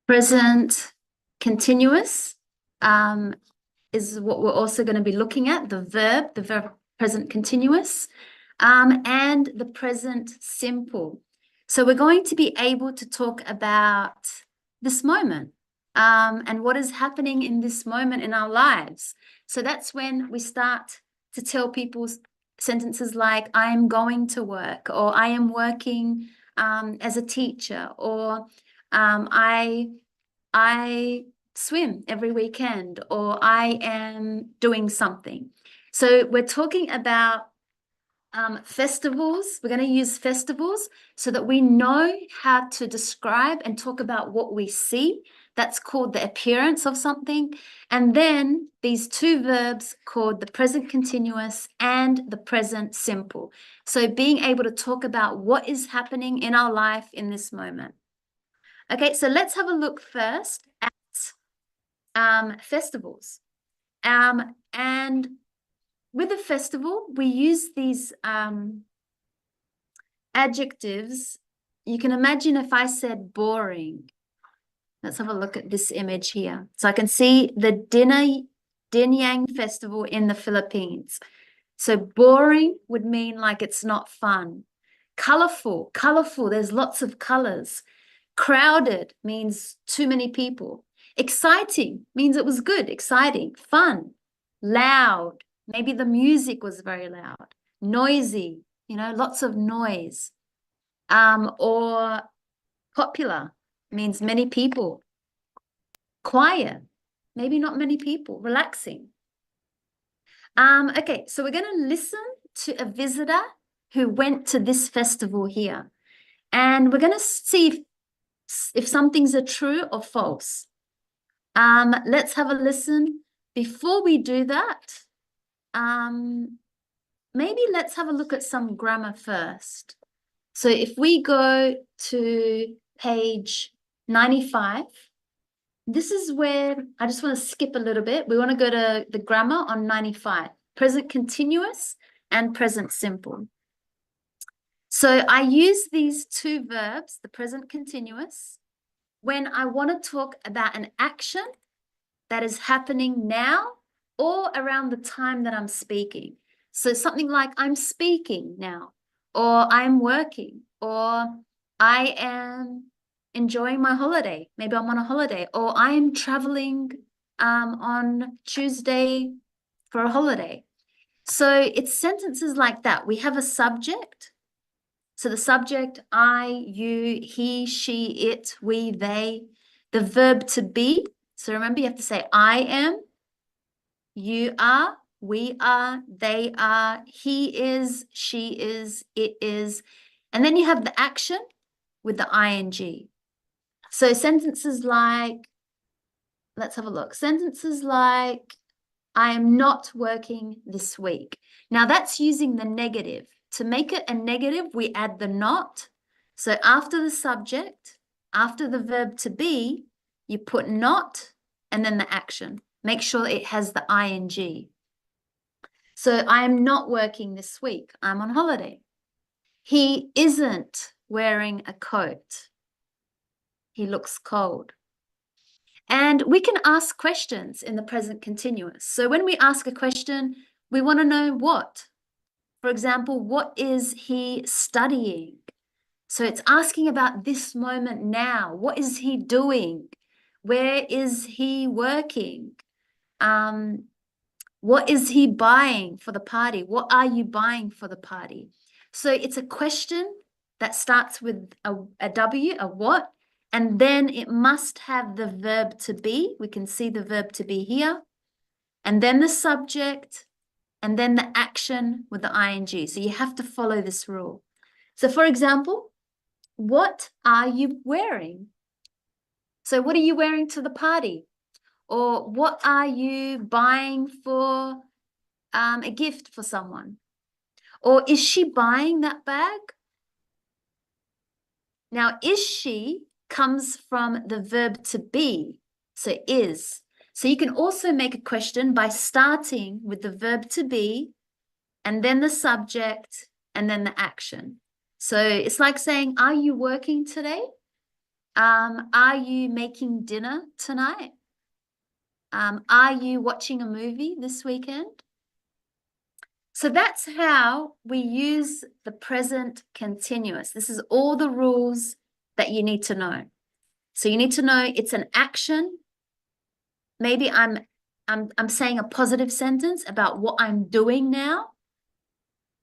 Present continuous is what we're also going to be looking at, the verb present continuous, and the present simple. So we're going to be able to talk about this moment and what is happening in this moment in our lives. So that's when we start to tell people sentences like, I am going to work, or I am working as a teacher, or I swim every weekend, or I am doing something. So we're talking about festivals. We're going to use festivals so that we know how to describe and talk about what we see. That's called the appearance of something. And then these two verbs called the present continuous and the present simple. So being able to talk about what is happening in our life in this moment. Okay, so let's have a look first at festivals. And with a festival, we use these adjectives. You can imagine if I said boring. Let's have a look at this image here. So I can see the Diniang Festival in the Philippines. So boring would mean like it's not fun. Colorful, there's lots of colors. Crowded means too many people. Exciting means it was good, exciting, fun. Loud, maybe the music was very loud. Noisy, lots of noise. Or popular means many people. Quiet, maybe not many people. Relaxing. Okay, so we're going to listen to a visitor who went to this festival here. And we're going to see if some things are true or false. Let's have a listen. Before we do that, maybe let's have a look at some grammar first. So if we go to page 95, this is where I just want to skip a little bit. We want to go to the grammar on 95, present continuous and present simple. So I use these two verbs, the present continuous, when I want to talk about an action that is happening now or around the time that I'm speaking. So something like I'm speaking now, or I'm working, or I am enjoying my holiday. Maybe I'm on a holiday, or I am traveling on Tuesday for a holiday. So it's sentences like that. We have a subject. So the subject, I, you, he, she, it, we, they. The verb to be. So remember, you have to say, I am, you are, we are, they are, he is, she is, it is. And then you have the action with the ing. So sentences like, let's have a look. Sentences like, I am not working this week. Now that's using the negative. To make it a negative, we add the not. So after the subject, after the verb to be, you put not and then the action. Make sure it has the ing. So I am not working this week. I'm on holiday. He isn't wearing a coat. He looks cold. And we can ask questions in the present continuous. So when we ask a question, we want to know what. For example, what is he studying? So it's asking about this moment now. What is he doing? Where is he working? What is he buying for the party? What are you buying for the party? So it's a question that starts with a W, a what, and then it must have the verb to be. We can see the verb to be here. And then the subject, and then the action with the ing. So you have to follow this rule. So for example, what are you wearing? So what are you wearing to the party? Or what are you buying for a gift for someone? Or is she buying that bag? Now, is she comes from the verb to be, so is. So you can also make a question by starting with the verb to be, and then the subject, and then the action. So it's like saying, are you working today? Are you making dinner tonight? Are you watching a movie this weekend? So that's how we use the present continuous. This is all the rules that you need to know. So you need to know it's an action. Maybe I'm saying a positive sentence about what I'm doing now,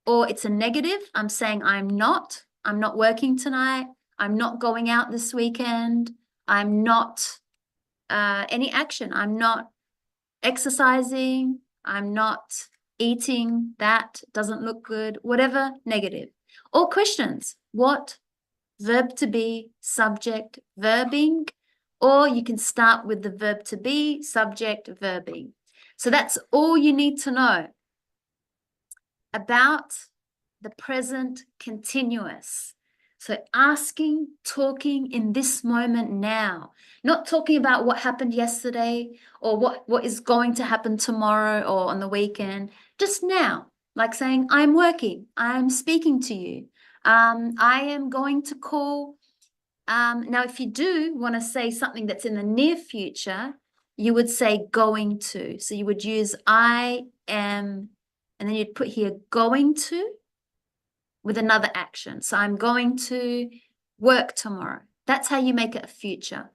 or it's a negative. I'm saying I'm not working tonight. I'm not going out this weekend. I'm not any action. I'm not exercising. I'm not eating. That doesn't look good. Whatever, negative. Or questions. What? Verb to be, subject, verbing. Or you can start with the verb to be, subject, verbing. So that's all you need to know about the present continuous. So asking, talking in this moment now, not talking about what happened yesterday or what is going to happen tomorrow or on the weekend, just now, like saying, I'm working, I'm speaking to you, I am going to call. Now, if you do want to say something that's in the near future, you would say going to. So you would use I am, and then you'd put here going to with another action. So I'm going to work tomorrow. That's how you make it a future.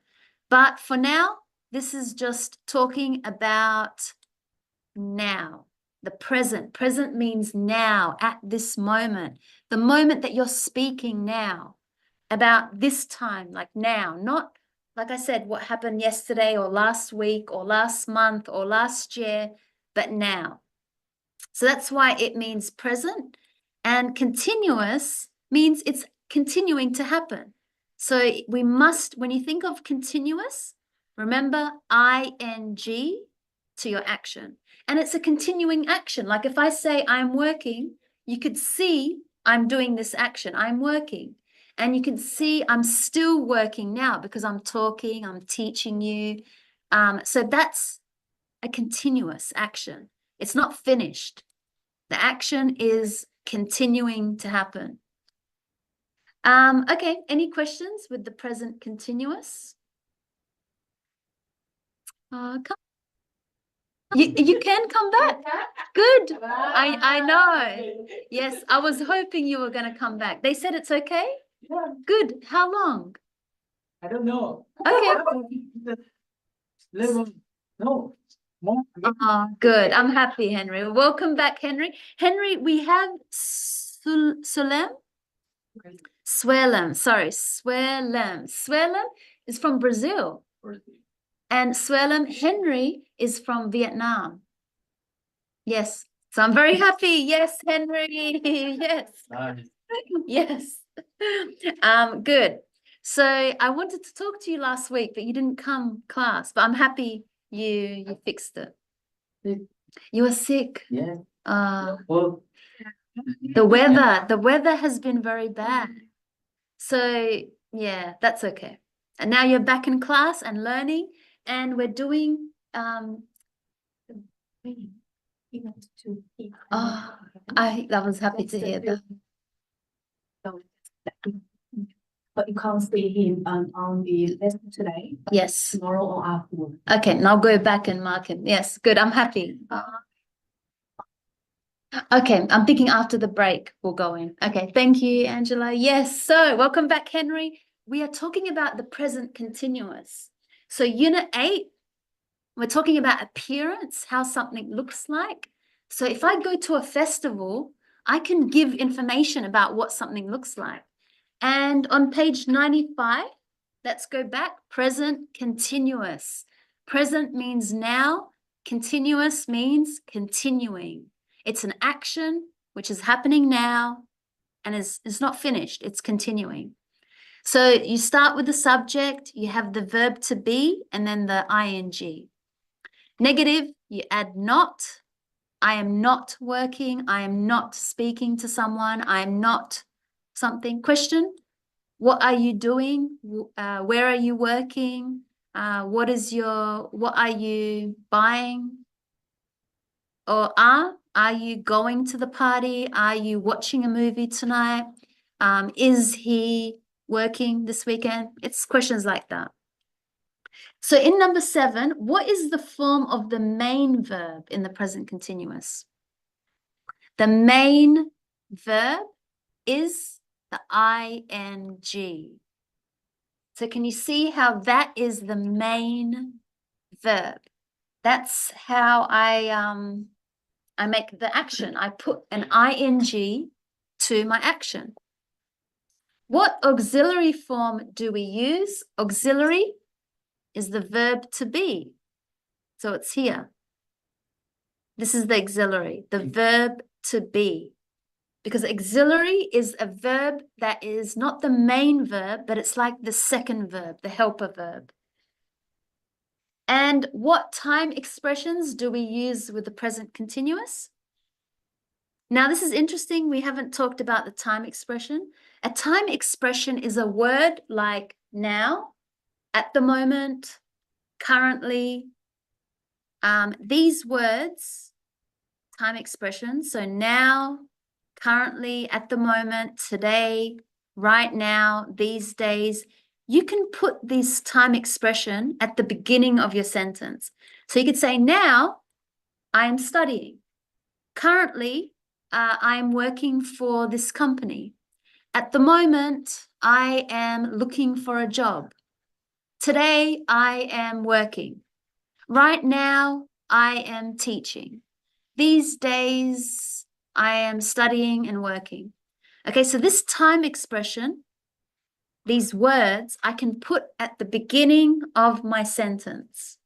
But for now, this is just talking about now, the present. Present means now, at this moment, the moment that you're speaking now, about this time, like now, not like I said, what happened yesterday or last week or last month or last year, but now. So that's why it means present, and continuous means it's continuing to happen. So we must, when you think of continuous, remember ing to your action. And it's a continuing action. Like if I say I'm working, you could see I'm doing this action. I'm working. And you can see I'm still working now because I'm talking, I'm teaching you. So that's a continuous action. It's not finished. The action is continuing to happen. Okay, any questions with the present continuous? You can come back. Good. I know. Yes, I was hoping you were going to come back. They said it's okay? Yeah. Good. How long? I don't know. Okay. Level. No. More. Oh, good. I'm happy, Henry. Welcome back, Henry. Henry, we have Sulem. Swelem, sorry, Swelem. Swelem is from Brazil. And Swelem Henry is from Vietnam. Yes. So I'm very happy. Yes, Henry. Yes. Nice. Yes. Good. So I wanted to talk to you last week, but you didn't come class. But I'm happy you fixed it. You were sick. Yeah. Well, the weather has been very bad. So yeah, that's okay. And now you're back in class and learning, and we're doing oh, I was happy to hear that. But you can't see him on the lesson today. Yes. Tomorrow or afternoon. Okay, and I'll go back and mark him. Yes, good. I'm happy. Okay, I'm thinking after the break we'll go in. Okay, thank you, Angela. Yes, so welcome back, Henry. We are talking about the present continuous. So Unit 8, we're talking about appearance, how something looks like. So if I go to a festival, I can give information about what something looks like. And on page 95, let's go back, present continuous. Present means now, continuous means continuing. It's an action which is happening now and is not finished, it's continuing. So you start with the subject, you have the verb to be, and then the ing. Negative, you add not. I am not working, I am not speaking to someone, I am not something. Question, what are you doing? Where are you working? What are you buying? Or are you going to the party? Are you watching a movie tonight? Is he working this weekend? It's questions like that. So in number 7, what is the form of the main verb in the present continuous? The main verb is the ing. So can you see how that is the main verb? That's how I make the action. I put an ing to my action. What auxiliary form do we use? Auxiliary is the verb to be. So it's here. This is the auxiliary, the verb to be. Because auxiliary is a verb that is not the main verb, but it's like the second verb, the helper verb. And what time expressions do we use with the present continuous? Now, this is interesting. We haven't talked about the time expression. A time expression is a word like now, at the moment, currently. These words, time expressions, so now, currently, at the moment, today, right now, these days, you can put this time expression at the beginning of your sentence. So you could say, now, I am studying. Currently, I'm working for this company. At the moment, I am looking for a job. Today, I am working. Right now, I am teaching. These days, I am studying and working. Okay, so this time expression, these words, I can put at the beginning of my sentence.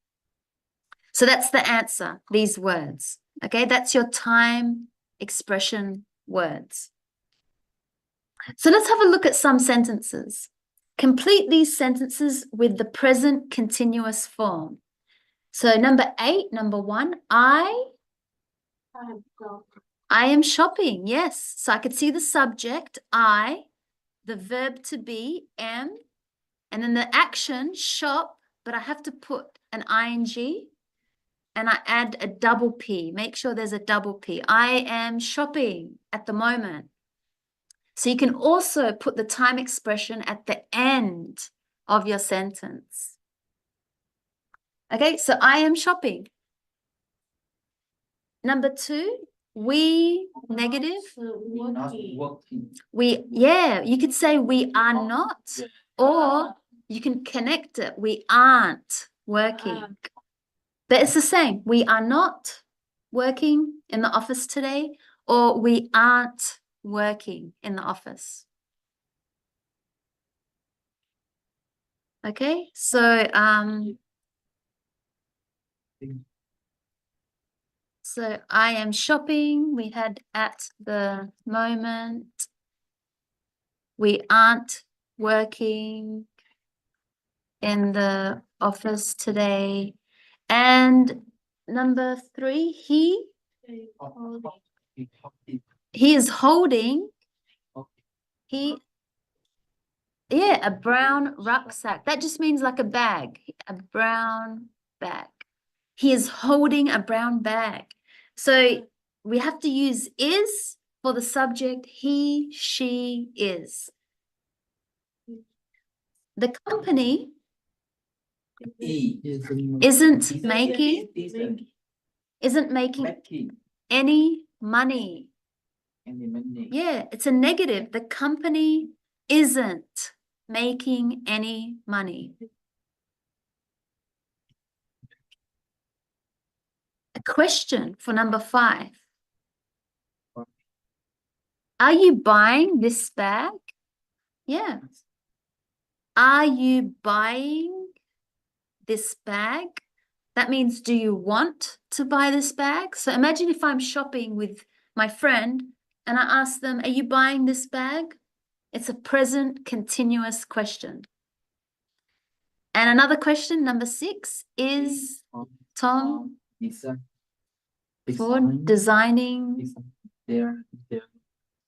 So that's the answer, these words. Okay, that's your time expression words. So let's have a look at some sentences. Complete these sentences with the present continuous form. So number 8, number 1, I am shopping. Yes. So I could see the subject, I, the verb to be, am, and then the action, shop, but I have to put an ing and I add a double P. Make sure there's a double P. I am shopping at the moment. So you can also put the time expression at the end of your sentence. Okay, so I am shopping. Number 2, we, negative. Not working. We, yeah, you could say we are not, or you can connect it. We aren't working. But it's the same. We are not working in the office today, or we aren't working in the office. Okay, so I am shopping. We had at the moment. We aren't working in the office today. And number 3, he is holding, a brown rucksack. That just means like a bag, a brown bag. He is holding a brown bag. So we have to use is for the subject, he, she is. The company isn't making any money. Yeah, it's a negative. The company isn't making any money. A question for number 5. Are you buying this bag? Yeah. Are you buying this bag? That means, do you want to buy this bag? So imagine if I'm shopping with my friend and I ask them, are you buying this bag? It's a present continuous question. And another question, number 6, is Tom for designing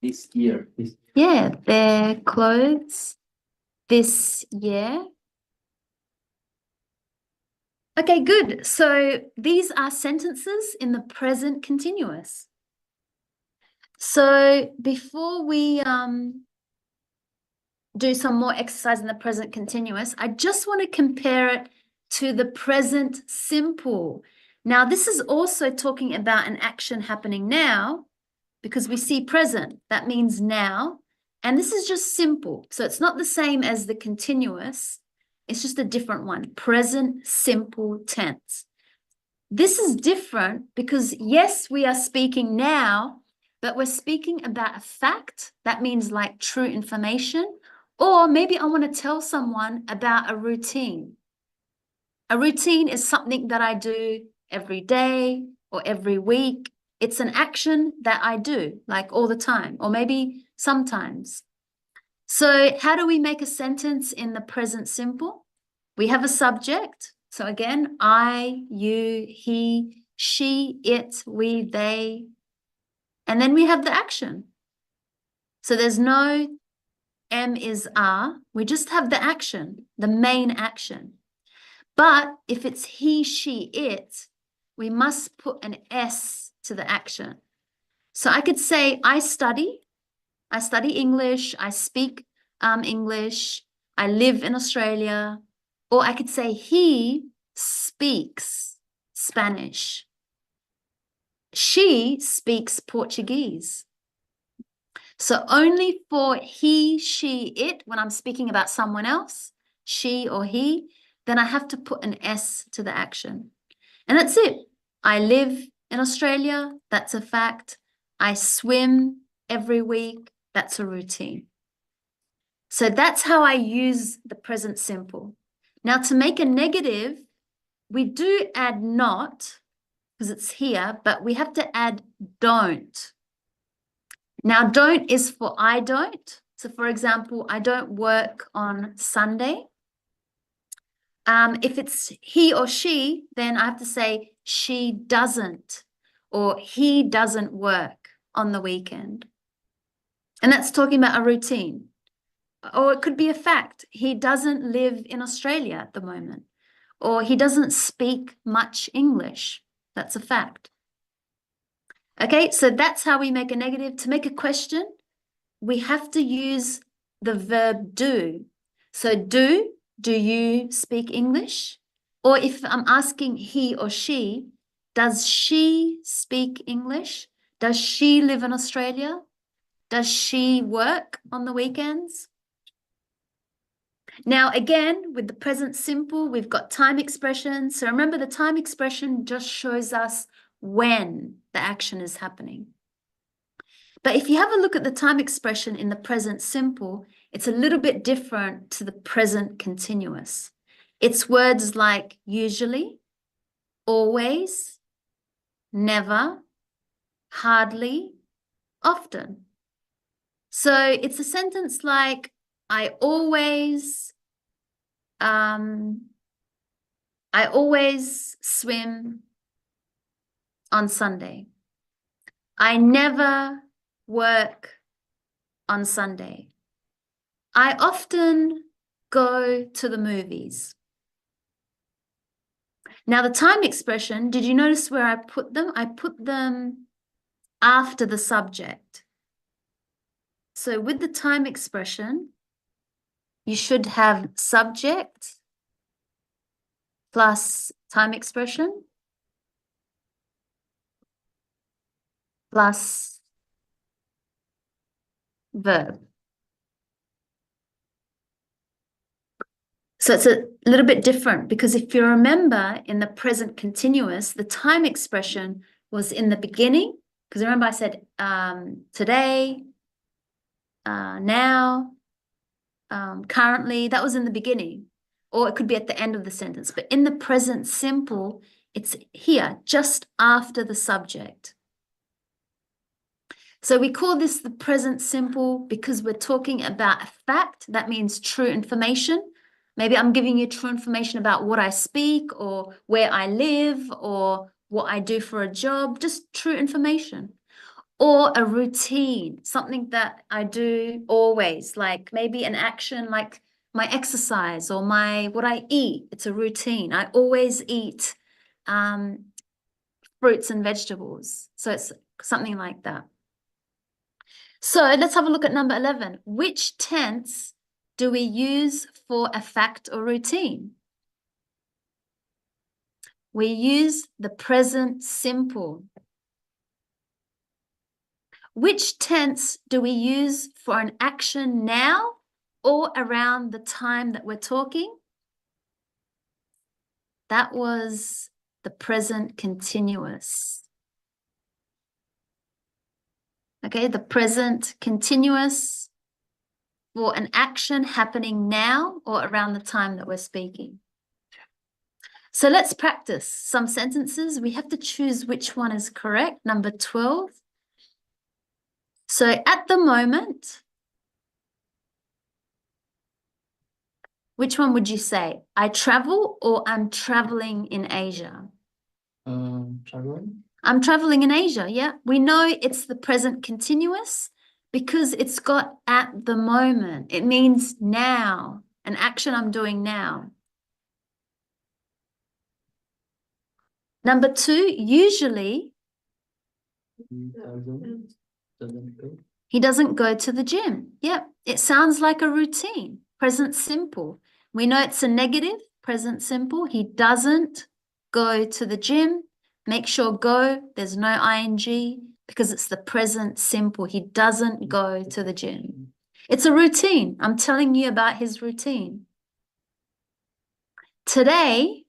this year. Yeah, their clothes this year. Okay, good. So these are sentences in the present continuous. So before we do some more exercise in the present continuous, I just want to compare it to the present simple. Now, this is also talking about an action happening now because we see present. That means now. And this is just simple. So it's not the same as the continuous. It's just a different one. Present simple tense. This is different because, yes, we are speaking now, but we're speaking about a fact. That means like true information. Or maybe I want to tell someone about a routine. A routine is something that I do every day or every week. It's an action that I do like all the time, or maybe sometimes. So how do we make a sentence in the present simple? We have a subject. So again, I, you, he, she, it, we, they. And then we have the action. So there's no am is are. We just have the action, the main action. But if it's he, she, it, we must put an S to the action. So I could say, I study English, I speak English, I live in Australia. Or I could say, he speaks Spanish. She speaks Portuguese. So only for he, she, it, when I'm speaking about someone else, she or he, then I have to put an S to the action. And that's it. I live in Australia. That's a fact. I swim every week. That's a routine. So that's how I use the present simple. Now, to make a negative, we do add not because it's here, but we have to add don't. Now, don't is for I don't. So, for example, I don't work on Sunday. If it's he or she, then I have to say she doesn't or he doesn't work on the weekend. And that's talking about a routine. Or it could be a fact. He doesn't live in Australia at the moment. Or he doesn't speak much English. That's a fact. Okay, so that's how we make a negative. To make a question, we have to use the verb do. So do you speak English? Or if I'm asking he or she, does she speak English? Does she live in Australia? Does she work on the weekends? Now, again, with the present simple, we've got time expression. So remember, the time expression just shows us when the action is happening. But if you have a look at the time expression in the present simple, it's a little bit different to the present continuous. It's words like usually, always, never, hardly, often. So it's a sentence like, I always swim on Sunday. I never work on Sunday. I often go to the movies. Now, the time expression, did you notice where I put them? I put them after the subject. So with the time expression, you should have subject plus time expression plus verb. So it's a little bit different because if you remember in the present continuous, the time expression was in the beginning. Because remember I said today, now, currently, that was in the beginning. Or it could be at the end of the sentence. But in the present simple, it's here, just after the subject. So we call this the present simple because we're talking about a fact. That means true information. Maybe I'm giving you true information about what I speak or where I live or what I do for a job, just true information. Or a routine, something that I do always, like maybe an action like my exercise or what I eat. It's a routine. I always eat fruits and vegetables. So it's something like that. So let's have a look at number 11. Which tense do we use for a fact or routine? We use the present simple. Which tense do we use for an action now or around the time that we're talking? That was the present continuous. Okay, the present continuous for an action happening now or around the time that we're speaking. So let's practice some sentences. We have to choose which one is correct. Number 12. So at the moment, which one would you say? I travel or I'm traveling in Asia? Traveling. I'm traveling in Asia, yeah. We know it's the present continuous because it's got at the moment. It means now, an action I'm doing now. Number 2, usually Doesn't go. he doesn't go to the gym. Yep, it sounds like a routine. Present simple. We know it's a negative, present simple. He doesn't go to the gym. Make sure go, there's no ing because it's the present simple. He doesn't go to the gym. It's a routine. I'm telling you about his routine. Today,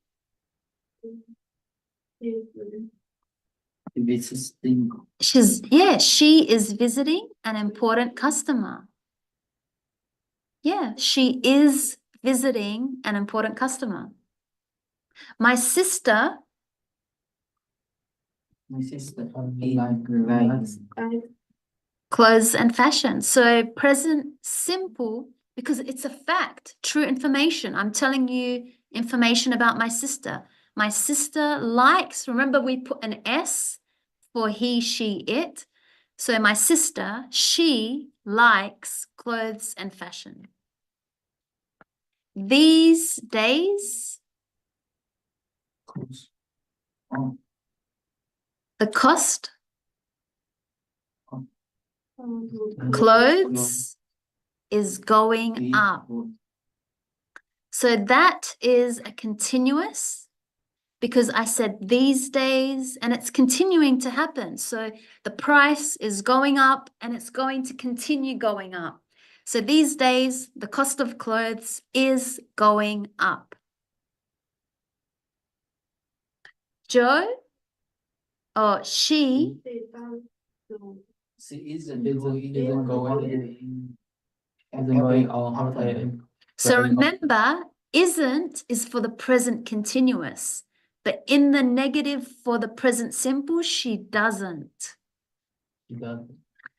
Visiting. she is visiting an important customer. Yeah, she is visiting an important customer. My sister likes clothes and fashion. So present simple because it's a fact, true information. I'm telling you information about my sister. My sister likes, remember we put an S for he, she, it. So my sister, she likes clothes and fashion. These days, the cost clothes is going up. So that is a continuous because I said these days and it's continuing to happen. So the price is going up and it's going to continue going up. So these days, the cost of clothes is going up. Joe, or she isn't going on holiday. So remember, isn't is for the present continuous, but in the negative for the present simple, she doesn't.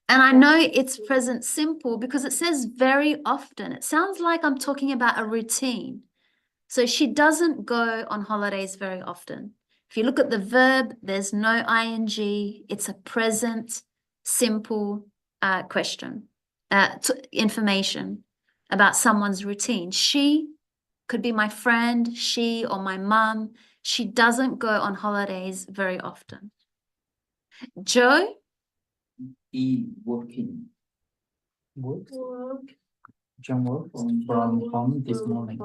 And I know it's present simple because it says very often. It sounds like I'm talking about a routine. So she doesn't go on holidays very often. If you look at the verb, there's no ing. It's a present simple question, information about someone's routine. She could be my friend, she or my mum. She doesn't go on holidays very often. Joe? Working. John work from home this morning.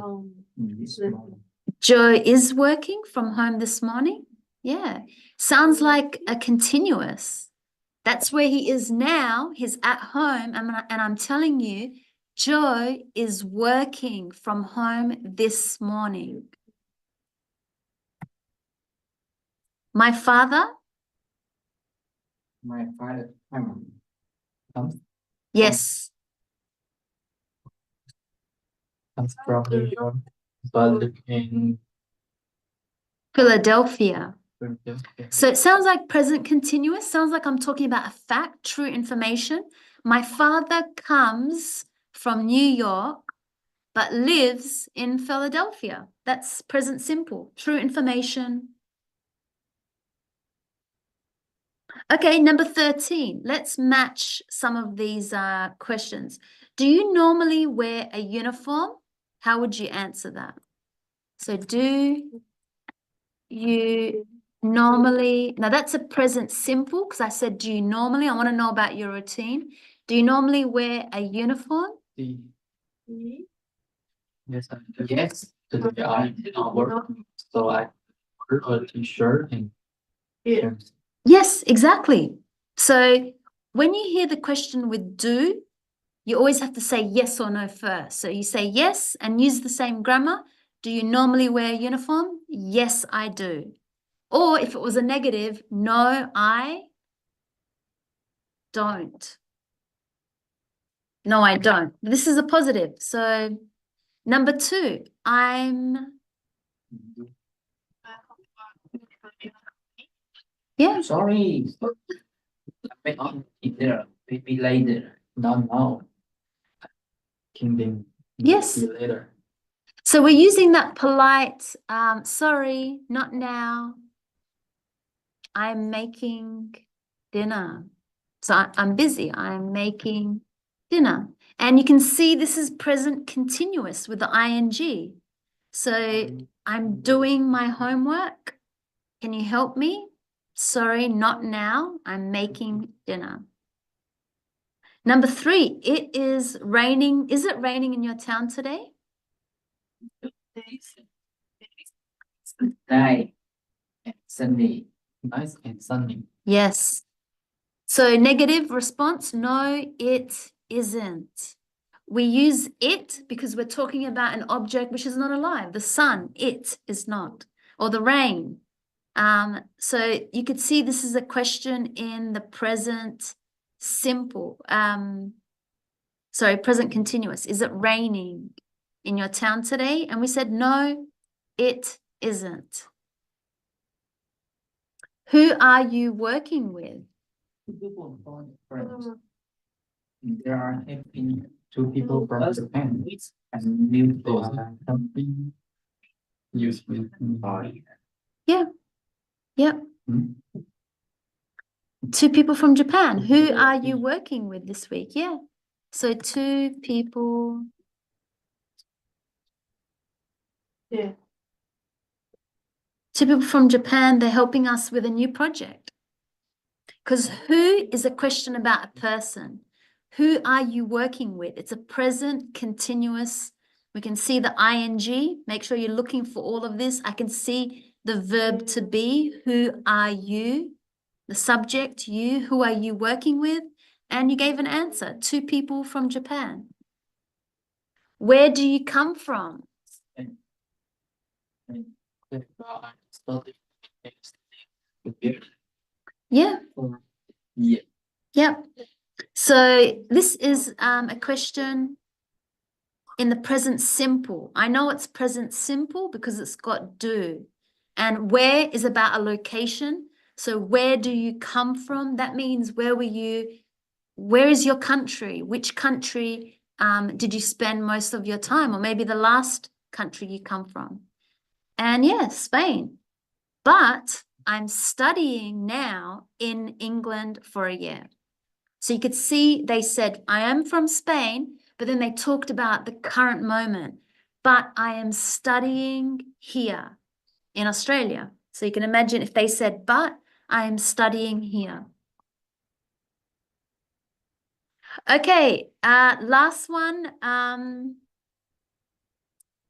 Joe is working from home this morning. Yeah. Sounds like a continuous. That's where he is now. He's at home. And I'm telling you, Joe is working from home this morning. My father? My father Yes. comes from New York, but live in Philadelphia. Philadelphia. So it sounds like present continuous. Sounds like I'm talking about a fact, true information. My father comes from New York, but lives in Philadelphia. That's present simple, true information. Okay, number 13. Let's match some of these questions. Do you normally wear a uniform? How would you answer that? So do you normally, now that's a present simple because I said, do you normally? I want to know about your routine. Do you normally wear a uniform? Yes, yes. Today I did not work, so I ordered a t-shirt and shirts. Yes, exactly. So when you hear the question with do, you always have to say yes or no first. So you say yes and use the same grammar. Do you normally wear a uniform? Yes, I do. Or if it was a negative, no, I don't. No, I don't. This is a positive. So number 2, yeah. Sorry. May on either maybe later. Not now. Can then Yes. see you later. So we're using that polite, sorry, not now. I'm making dinner. So I'm busy. I'm making dinner. And you can see this is present continuous with the ing. So I'm doing my homework. Can you help me? Sorry, not now. I'm making dinner. Number 3, it is raining. Is it raining in your town today? Nice and sunny. Nice and sunny. Yes. So negative response, no, it isn't. We use it because we're talking about an object which is not alive. The sun, it is not. Or the rain. So you could see this is a question in the present simple. Present continuous. Is it raining in your town today? And we said, no, it isn't. Who are you working with? There are helping 2 people from Japan and new helping use with Yeah. Yep. Hmm? 2 people from Japan. Who are you working with this week? Yeah. So 2 people. Yeah. 2 people from Japan, they're helping us with a new project. Because who is a question about a person. Who are you working with? It's a present continuous. We can see the ing. Make sure you're looking for all of this. I can see the verb to be. Who are you? The subject, you. Who are you working with? And you gave an answer. 2 people from Japan. Where do you come from? Yeah. Yeah. Yep. So this is a question in the present simple. I know it's present simple because it's got do. And where is about a location. So where do you come from? That means where were you? Where is your country? Which country did you spend most of your time? Or maybe the last country you come from. And yes, Spain. But I'm studying now in England for a year. So you could see they said, I am from Spain, but then they talked about the current moment. But I am studying here in Australia. So you can imagine if they said, but I am studying here. Okay, last one.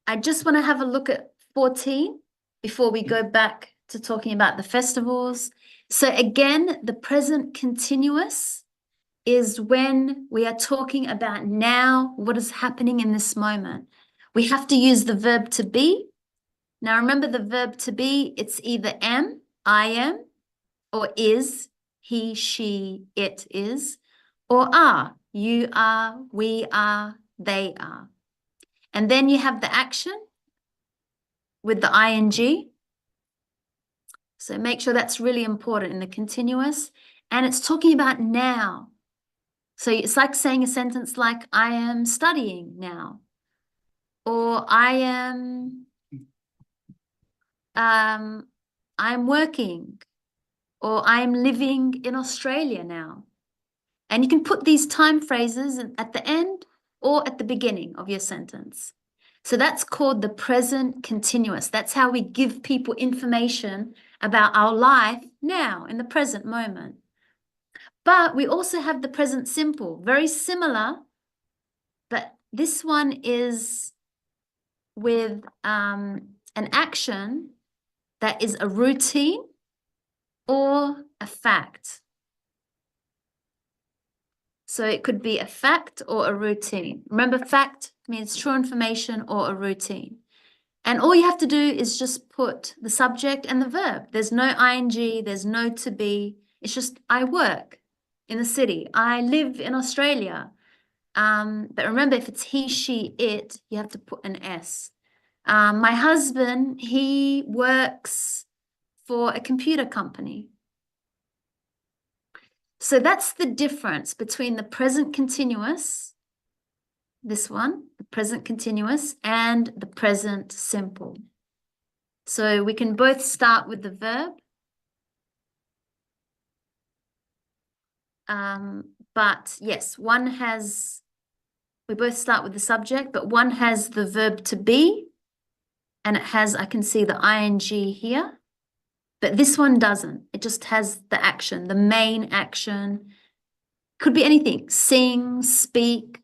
I just want to have a look at 14 before we go back to talking about the festivals. So again, the present continuous is when we are talking about now, what is happening in this moment. We have to use the verb to be. Now remember the verb to be, it's either am, I am, or is, he, she, it is, or are, you are, we are, they are. And then you have the action with the ing. So make sure that's really important in the continuous. And it's talking about now. So it's like saying a sentence like, I am studying now. Or I'm working. Or I'm living in Australia now. And you can put these time phrases at the end or at the beginning of your sentence. So that's called the present continuous. That's how we give people information about our life now, in the present moment. But we also have the present simple, very similar, but this one is with an action that is a routine or a fact. So it could be a fact or a routine. Remember, fact means true information or a routine. And all you have to do is just put the subject and the verb. There's no ing, there's no to be. It's just I work in the city. I live in Australia. But remember, if it's he, she, it, you have to put an S. My husband, he works for a computer company. So that's the difference between the present continuous, this one, the present continuous, and the present simple. So we can both start with the verb. But yes, we both start with the subject, but one has the verb to be, and it has, I can see the ing here, but this one doesn't. It just has the action, the main action. Could be anything: sing, speak,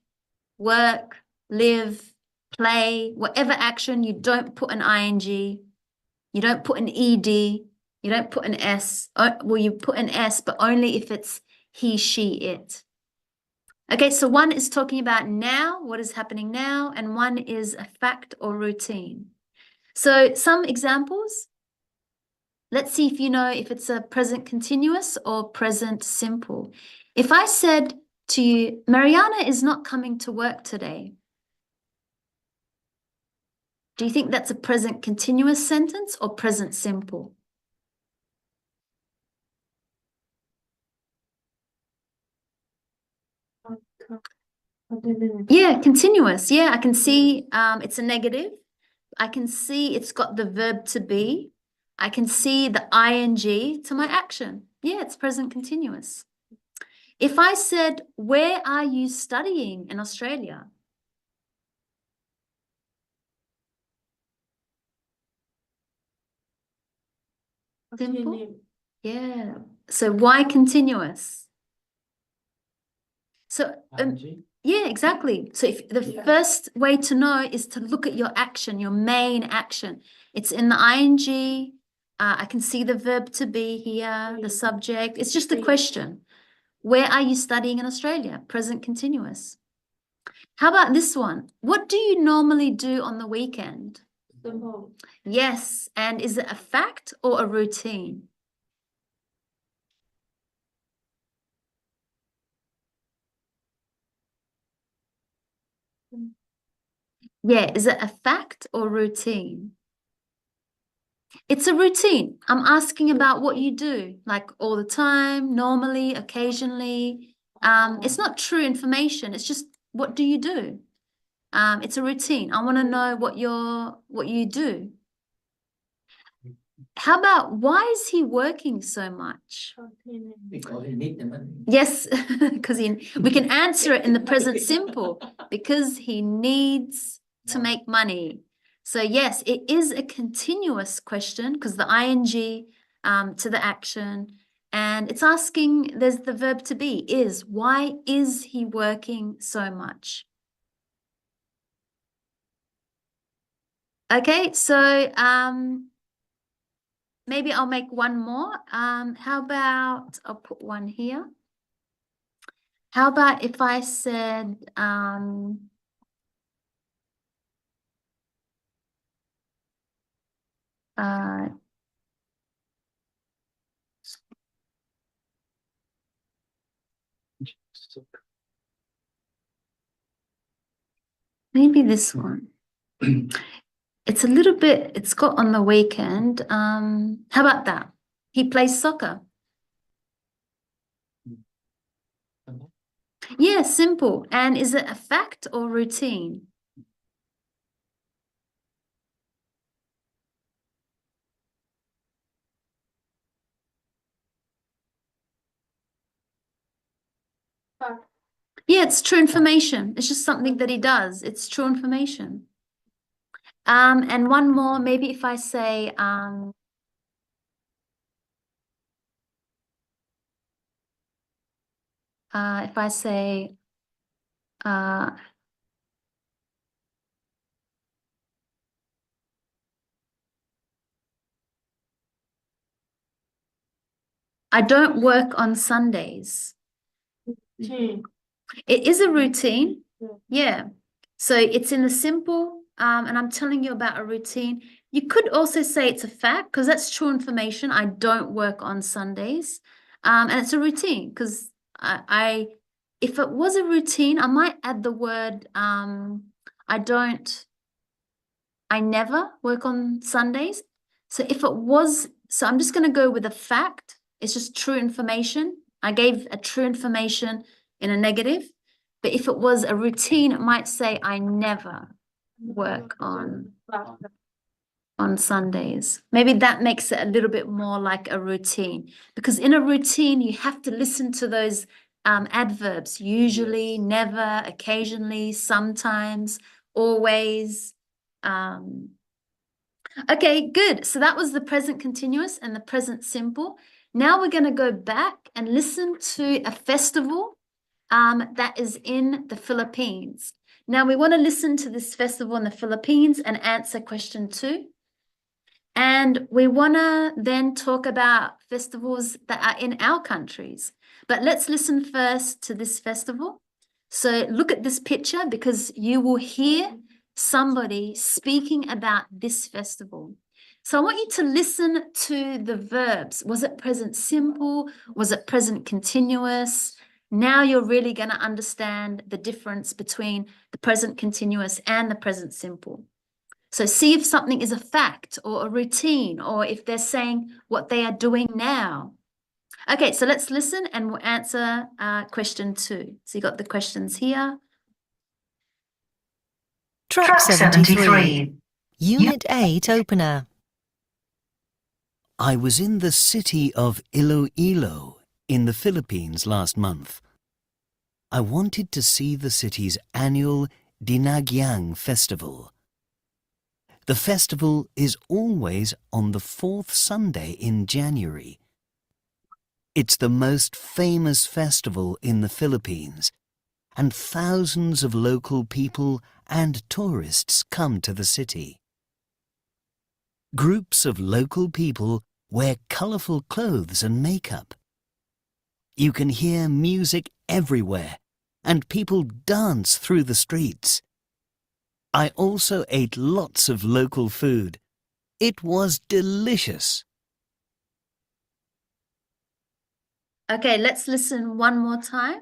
work, live, play, whatever action. You don't put an ing, you don't put an ed, you don't put an s. Well, you put an s, but only if it's he, she, it. Okay, so one is talking about now, what is happening now, and one is a fact or routine. So some examples. Let's see if you know if it's a present continuous or present simple. If I said to you, Mariana is not coming to work today, do you think that's a present continuous sentence or present simple? Yeah, continuous. Yeah, I can see it's a negative. I can see it's got the verb to be. I can see the ing to my action. Yeah, it's present continuous. If I said, where are you studying in Australia? Simple. Yeah. So why continuous? So ing. yeah, exactly. So if the first way to know is to look at your action, your main action. It's in the ing. I can see the verb to be here, the subject. It's just a question. Where are you studying in Australia? Present continuous. How about this one? What do you normally do on the weekend? Simple. Yes. And is it a fact or a routine? Yeah, is it a fact or routine? It's a routine. I'm asking about what you do, like all the time, normally, occasionally. It's not true information. It's just, what do you do? It's a routine. I want to know what you do. How about, why is he working so much? Because he needs the money. Yes, because we can answer it in the present simple, because he needs to make money. So yes, it is a continuous question because the ing to the action, and it's asking, there's the verb to be, is. Why is he working so much? Okay, so maybe I'll make one more. How about, I'll put one here. How about if I said, maybe this one. It's a little bit, it's got on the weekend. How about that? He plays soccer. Yeah, simple. And is it a fact or routine? Fact. Yeah, it's true information. It's just something that he does. It's true information. And one more, maybe if I say, if I say, I don't work on Sundays. It is a routine. Yeah. So it's in the simple, and I'm telling you about a routine. You could also say it's a fact because that's true information. I don't work on Sundays. And it's a routine because if it was a routine, I might add the word, I never work on Sundays. So if it was, so I'm just going to go with a fact. It's just true information. I gave a true information in a negative. But if it was a routine, it might say I never work on Sundays. Maybe that makes it a little bit more like a routine. Because in a routine, you have to listen to those adverbs. Usually, never, occasionally, sometimes, always. Okay, good. So that was the present continuous and the present simple. Now we're going to go back and listen to a festival that is in the Philippines. Now we want to listen to this festival in the Philippines and answer question 2. And we want to then talk about festivals that are in our countries. But let's listen first to this festival. So look at this picture because you will hear somebody speaking about this festival. So I want you to listen to the verbs. Was it present simple? Was it present continuous? Now you're really going to understand the difference between the present continuous and the present simple. So see if something is a fact or a routine, or if they're saying what they are doing now. Okay, so let's listen and we'll answer question 2. So you got the questions here. Track 73. Unit 8 opener. I was in the city of Iloilo in the Philippines last month. I wanted to see the city's annual Dinagyang Festival. The festival is always on the 4th Sunday in January. It's the most famous festival in the Philippines, and thousands of local people and tourists come to the city. Groups of local people wear colourful clothes and makeup. You can hear music everywhere, and people dance through the streets. I also ate lots of local food. It was delicious. Okay, let's listen one more time.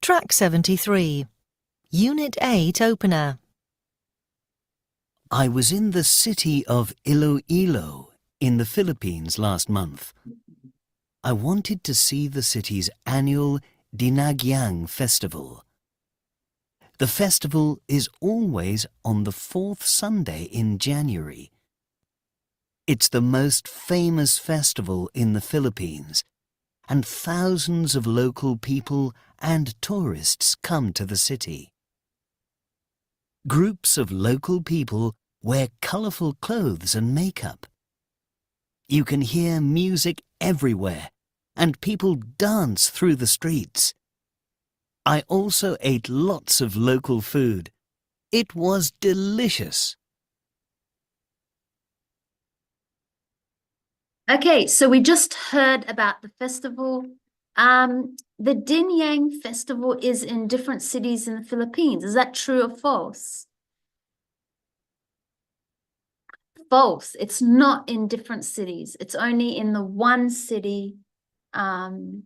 Track 73. Unit 8 opener. I was in the city of Iloilo in the Philippines last month. I wanted to see the city's annual Dinagyang Festival. The festival is always on the 4th Sunday in January. It's the most famous festival in the Philippines, and thousands of local people and tourists come to the city. Groups of local people wear colourful clothes and makeup. You can hear music everywhere, and people dance through the streets. I also ate lots of local food. It was delicious. Okay, so we just heard about the festival. The Dinagyang Festival is in different cities in the Philippines. Is that true or false? False. It's not in different cities. It's only in the one city, in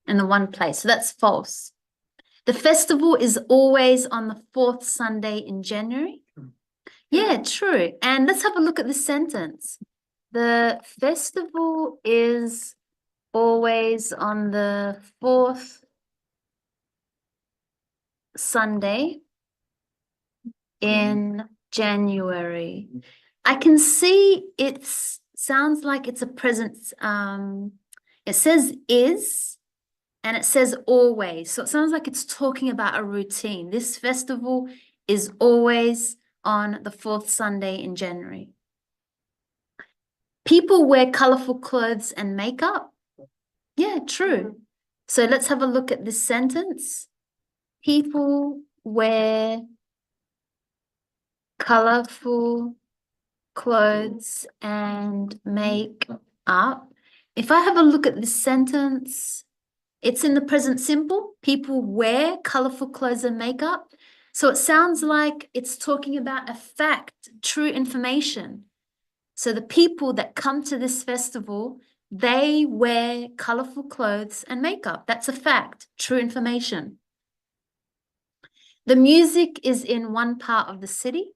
the one place. So that's false. The festival is always on the 4th Sunday in January. Yeah, true. And let's have a look at this sentence. The festival is always on the 4th Sunday in January. I can see it sounds like it's a present. It says is and it says always. So it sounds like it's talking about a routine. This festival is always on the 4th Sunday in January. People wear colorful clothes and makeup. Yeah, true. So let's have a look at this sentence. People wear colorful clothes and makeup. up. If I have a look at this sentence, it's in the present simple. People wear colorful clothes and makeup. So it sounds like it's talking about a fact, true information. So the people that come to this festival, they wear colorful clothes and makeup. That's a fact, true information. The music is in one part of the city.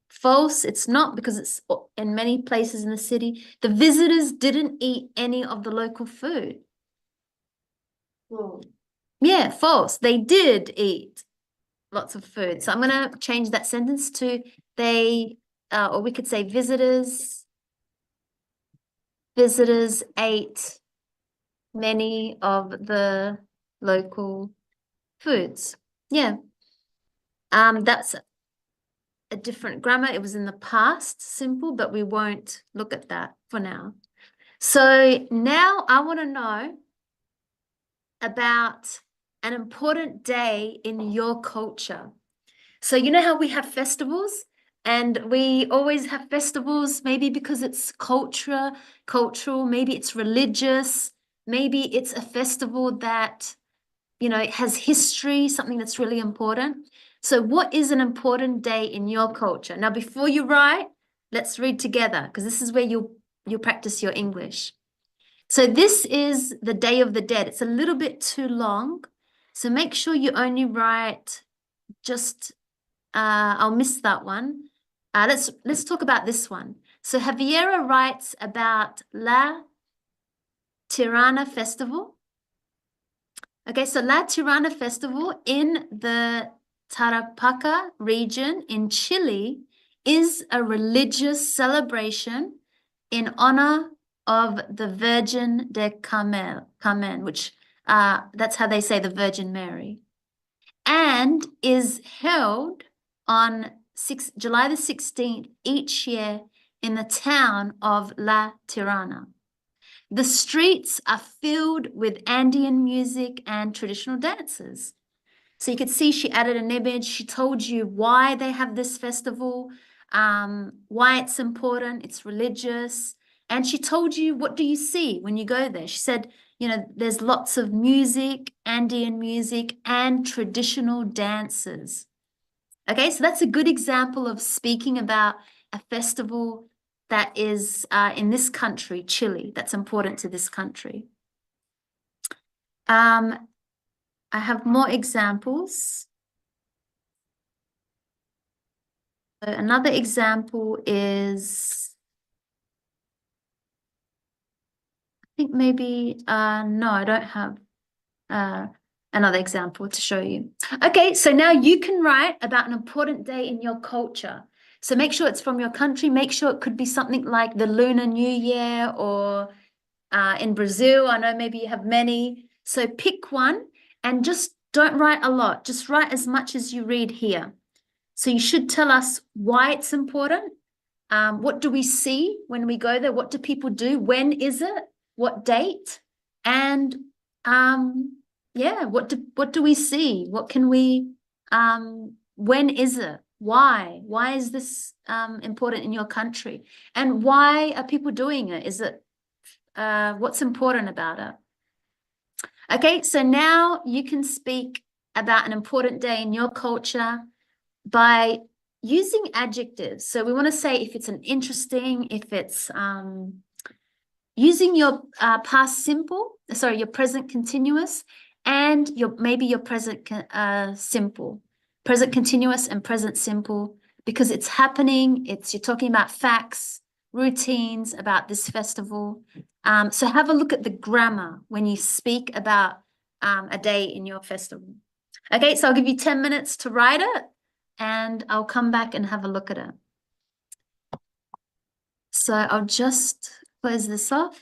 False, it's not, because it's in many places in the city. The visitors didn't eat any of the local food. Yeah, false. They did eat lots of food. So I'm going to change that sentence to they, or we could say visitors ate many of the local foods. Yeah. That's a different grammar. It was in the past simple, but we won't look at that for now. So now I want to know about an important day in your culture. So you know how we have festivals, and we always have festivals, maybe because it's cultural, maybe it's religious, maybe it's a festival that, you know, has history, something that's really important. So what is an important day in your culture? Now, before you write, let's read together, because this is where you'll practice your English. So this is the Day of the Dead. It's a little bit too long, so make sure you only write just, I'll miss that one. Let's talk about this one. So Javiera writes about La Tirana Festival. Okay, so La Tirana Festival in the Tarapacá region in Chile is a religious celebration in honor of the Virgin de Carmen, which that's how they say the Virgin Mary, and is held on July the 16th each year in the town of La Tirana. The streets are filled with Andean music and traditional dances. So you could see she added an image. She told you why they have this festival, why it's important, it's religious. And she told you, what do you see when you go there? She said, you know, there's lots of music, Andean music, and traditional dances. Okay, so that's a good example of speaking about a festival that is in this country, Chile, that's important to this country. I have more examples. So another example is, I think maybe, no, I don't have another example to show you. Okay, so now you can write about an important day in your culture. So make sure it's from your country. Make sure it could be something like the Lunar New Year, or in Brazil, I know maybe you have many. So pick one and just don't write a lot. Just write as much as you read here. So you should tell us why it's important. What do we see when we go there? What do people do? When is it? What date? And yeah, what do we see? What can we, when is it? Why? Why is this important in your country? And why are people doing it? Is it, what's important about it? Okay, so now you can speak about an important day in your culture by using adjectives. So we want to say if it's an interesting, if it's using your past simple, sorry, your present continuous, and maybe your present simple, present continuous and present simple, because it's happening. You're talking about facts, routines about this festival. So have a look at the grammar when you speak about a day in your festival. Okay, so I'll give you 10 minutes to write it, and I'll come back and have a look at it. So I'll just close this off.